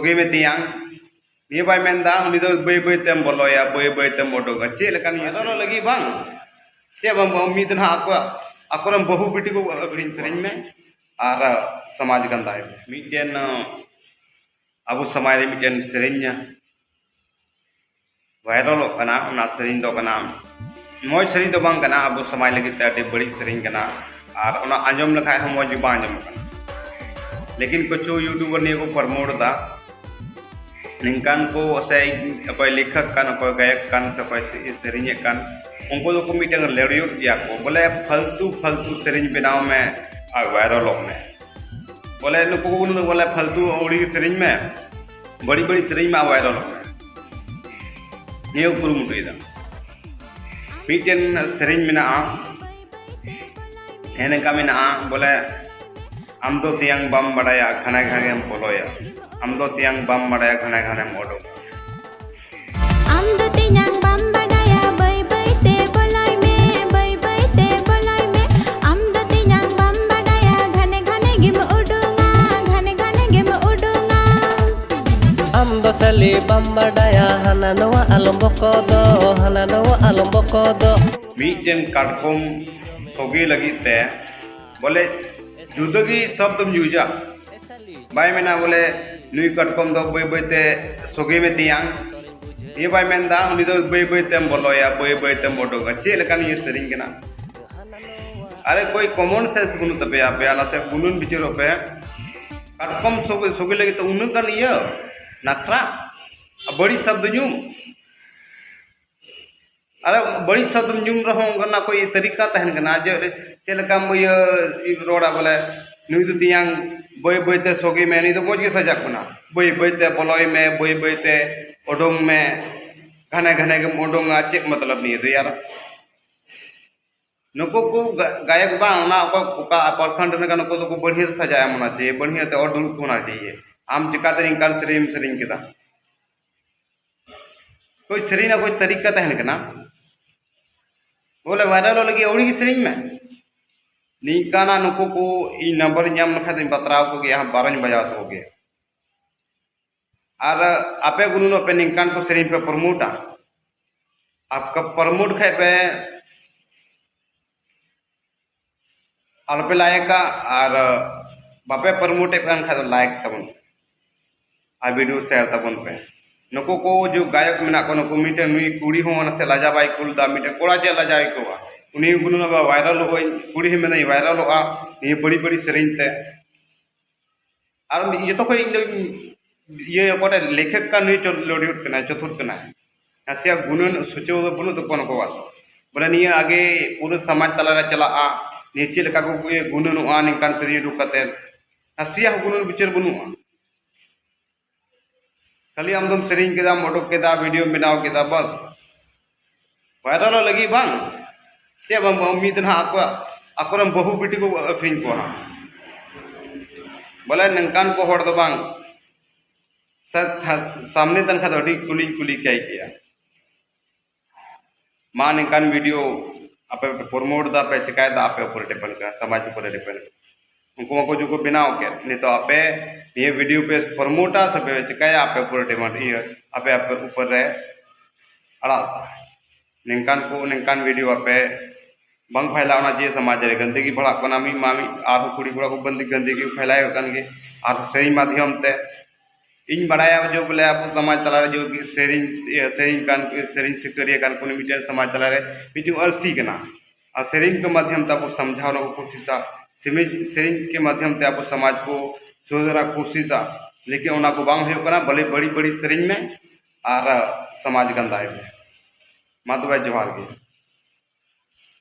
सोगे में तियांग ये बाय मेंदा उनी दो बय बय तेम बोलोया बय बय तेम ओडोगा चे लेकान ये लगी बांग चे बम उम्मीद ना आकोरम बहु बेटी को अग्रिम सेरेंज में और समाज गंदाय मिटेन अब समाज रे मिटेन सेरेंज वायरल कना उना सेरेंज दो कना मौज सेरेंज दो बांग कना अब समाज लगी ते अति बड़ी सेरेंज कना और उना आंजम लखाय हम मौज बा आंजम कना लेकिन कुछ यूट्यूबर ने को प्रमोट दा निंकान को से अकोय लेखक कान अकोय गायक कान अकोय सेरेंज कान उनको तो मिटेन लड़ियो दिया को बोले फालतू फालतू सेरेंज बनाव में और वायरल में बोले नुको को बोले फालतू उड़ी सेरेंज में बड़ी बड़ी सेरेंज में वायरल में ये कुरुमुटुदा मिटेन सेरेंज मेना हेनेका मेना बोले आम दो तियांग बम बड़ाया घना घने बोलोया आम दो तियांग बम बड़ाया घना घने मोडो आम दो तियांग बम बड़ाया बय बय ते बोलाय में आम दो तियांग बम बड़ाया घने घने गिम उडुंगा आम दो सली बम बड़ाया हना नवा आलम बको दो मिटेन काटकोम सोगे लगी ते बोले जुदगी शब्द यूजा बाय मेना बोले नुई कटकम दो बय बय ते सोगे में तियांग ये बाय मेंदा उनी दो बय बय तेम बोलोया बय बय तेम ओडोगा चे लेकान ये सेरेंज कना अरे कोई कॉमन सेंस गुनु तपे आपे आला से गुनुन बिचारो पे कटकम सोगे लगी तो उन कन ये नखरा बड़ी शब्द यूम अरे बड़ी शब्द यूम रहो गना कोई तरीका तहन कना जे चे लेका ये रोड़ा बोले नुई दो तियांग बय बय ते सोगे में नी दो मोज के सजा कना बय बय ते बोलोय में बय बय ते ओडोंग में घने घने के ओडोंगा चे मतलब नहीं तो यार नुको को गायक बा ना का प्रखंड ने नुको तो को बढ़िया सजाया होना चाहिए बढ़िया ते और दुरुस्त होना चाहिए आम चिकाते निकाल सेरेंज केदा कोई सेरेंज ना कोई तरीका तहन कना बोले वायरल लगी औड़ी की सेरेंज में निकाना नुको को ई नंबर नाम लखा बतराव को यहाँ 12 बजा हो गया और आपे गुनु पे निकान को सेरेंज पे प्रमोटा आपका प्रमोट खाए पे अल्पे लायका और बापे प्रमोटे पे खा लायक तबन आ वीडियो शेयर तबन पे नुको को जो गायक मेना को नुको मिटे नुई कुड़ी हो से लाजा बाई कुल दा मिटे कोड़ा जे लाजा को उनी गुनु वायरल हो कुड़ी ही में वायरल हो ये बड़ी बड़ी सेरेंज ते और ये तो कोई ये कोटे लेखक का नुई लड़ियोट कना चतुर्थ कना हसिया गुणन सोचो बनु तो कोन को बोले निया आगे पूरे समाज तला चला नीचे लेका को ये गुणन निकान सेरेंज रुकते हसिया गुणन बिचार बनु खाली आमदम सेरेंज केदा मोटो केदा वीडियो बनाव केदा बस वायरल लगी बांग चे बम उम्मीद ना आकोरम बहु बेटी को अग्रिम को बोले नंकान को होड़ दो बांग सामने तनखा तो कुली क्या किया मां नंकान वीडियो आपे प्रमोट दा पे चिकाय दा आपे ऊपर डिपेंड का समाज ऊपर डिपेंड उनको को जो को बनाओ के नहीं तो आपे ये वीडियो पे प्रमोटा सब चिकाया आपे ऊपर डिमांड ये आपे ऊपर रहे अड़ा निंकान वीडियो आपे बंग फैलावना चाहिए समाज रे गंदगी बढ़ा कोना मी मामी आर कुड़ी गुड़ा को बंदी गंदगी फैलाए कन के और सही माध्यम ते इन बढ़ाया जो बोले आप समाज तला जो सेरेंज सिकरिया कान को मिटे समाज तला रे मिटिंग अर्सी कना और सेरेंज के माध्यम ते आपको समझाने को कोशिश सेरेंज के माध्यम से आप समाज को सुधारा कोशिश लेकिन उना को बांग होना भले बड़ी बड़ी सेरेंज में और समाज गंदा है माधुआ जोहार के।